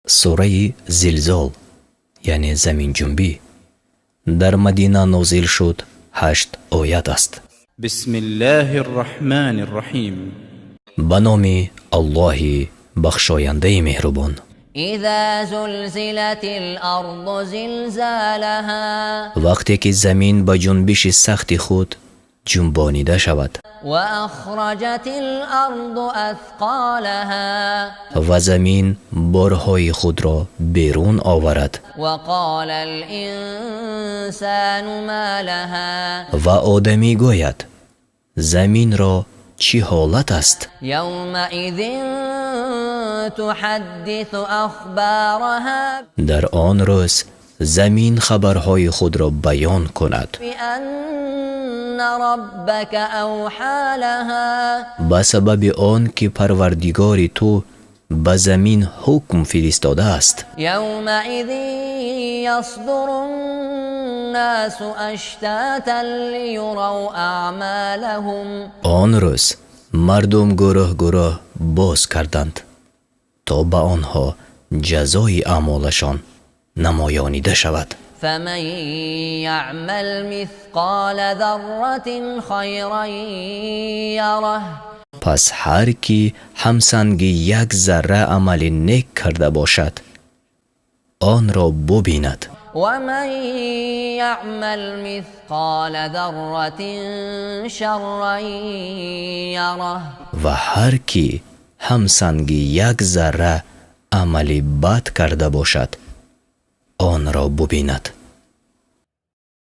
سوره زلزال یعنی زمین جنبی در مدینه نازل شد. 8 آیت است. بسم الله الرحمن الرحیم. به نام الله بخشاینده مهربان. اذا زلزلت الارض زلزالها وقتی که زمین با جنبش سخت خود جنبانیده شود. و اخرجت الارض اثقالها و زمین بارهای خود را بیرون آورد. و قال الانسان ما لها و آدمی گوید زمین را چی حالت است؟ یومئذ تحدث اخبارها در آن روز زمین خبرهای خود را بیان کند. بأن ربك اوحى لها به سبب آن که پروردگار تو به زمین حکم فرستاده است. یومئذ یصدر الناس اشتاتا لیروا اعمالهم آن روز مردم گروه گروه باز کردند تا به آنها جزای اعمالشان نمایانیده شود. فمن یعمل مثقال ذره خیرا یره پس هر کی همسنگ یک ذره عمل نیک کرده باشد آن را ببیند. و من یعمل مثقال ذره شرا یره و هر کی همسنگ یک ذره عمل بد کرده باشد آن را ببیند.